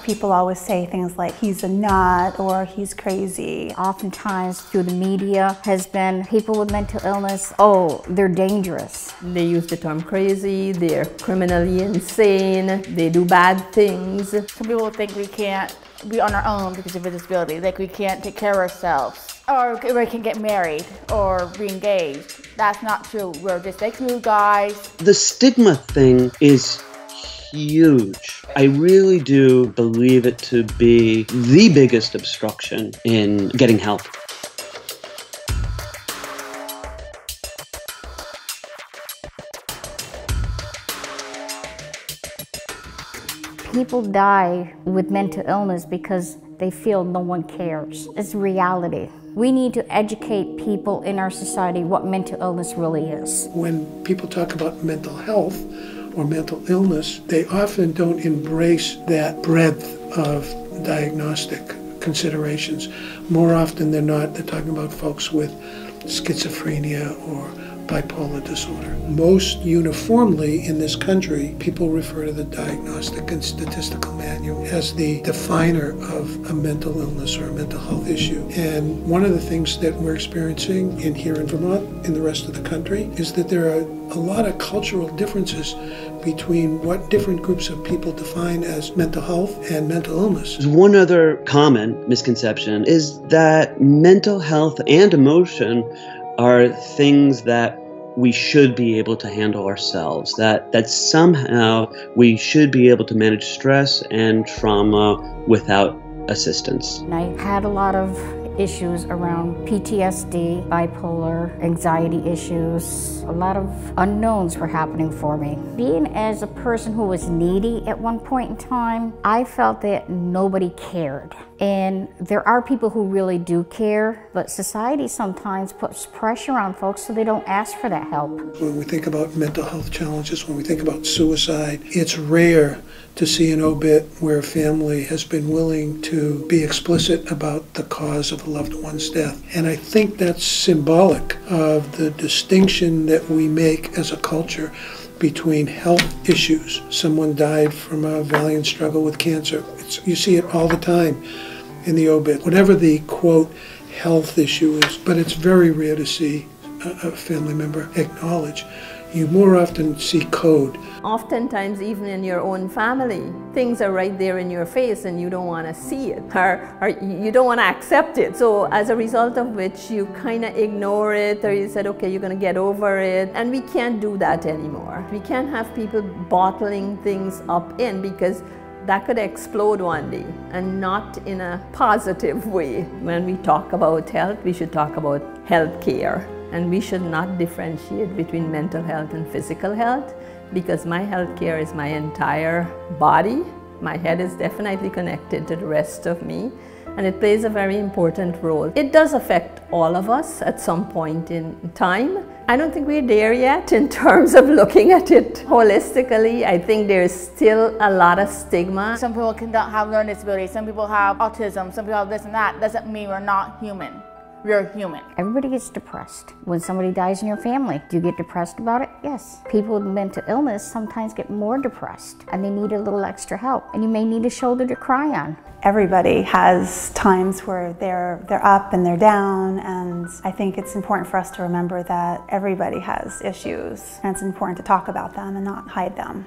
People always say things like, he's a nut or he's crazy. Oftentimes through the media has been people with mental illness, oh, they're dangerous. They use the term crazy, they're criminally insane, they do bad things. Some people think we can't be on our own because of a disability, like we can't take care of ourselves, or we can get married or re-engaged. That's not true. We're just like you guys. The stigma thing is huge. I really do believe it to be the biggest obstruction in getting help. People die with mental illness because they feel no one cares. It's reality. We need to educate people in our society what mental illness really is. When people talk about mental health or mental illness, they often don't embrace that breadth of diagnostic considerations. More often than not, they're talking about folks with schizophrenia or bipolar disorder. Most uniformly in this country, people refer to the Diagnostic and Statistical Manual as the definer of a mental illness or a mental health issue. And one of the things that we're experiencing here in Vermont, in the rest of the country, is that there are a lot of cultural differences between what different groups of people define as mental health and mental illness. One other common misconception is that mental health and emotion are things that we should be able to handle ourselves, that somehow we should be able to manage stress and trauma without assistance. And I had a lot of issues around PTSD, bipolar, anxiety issues. A lot of unknowns were happening for me. Being as a person who was needy at one point in time, I felt that nobody cared. And there are people who really do care, but society sometimes puts pressure on folks so they don't ask for that help. When we think about mental health challenges, when we think about suicide, it's rare to see an obit where a family has been willing to be explicit about the cause of a loved one's death. And I think that's symbolic of the distinction that we make as a culture between health issues. Someone died from a valiant struggle with cancer. You see it all the time in the obit, whatever the quote health issue is, but it's very rare to see a family member acknowledge. You more often see code. Oftentimes, even in your own family, things are right there in your face and you don't want to see it, or you don't want to accept it. So as a result of which you kind of ignore it, or you said, okay, you're going to get over it. And we can't do that anymore. We can't have people bottling things up in, because that could explode one day, and not in a positive way. When we talk about health, we should talk about health care. And we should not differentiate between mental health and physical health, because my health care is my entire body. My head is definitely connected to the rest of me, and it plays a very important role. It does affect all of us at some point in time. I don't think we're there yet in terms of looking at it holistically. I think there's still a lot of stigma. Some people cannot have learning disabilities, some people have autism, some people have this and that. Doesn't mean we're not human. We're human. Everybody gets depressed. When somebody dies in your family, do you get depressed about it? Yes. People with mental illness sometimes get more depressed, and they need a little extra help. And you may need a shoulder to cry on. Everybody has times where they're up and they're down, and I think it's important for us to remember that everybody has issues, and it's important to talk about them and not hide them.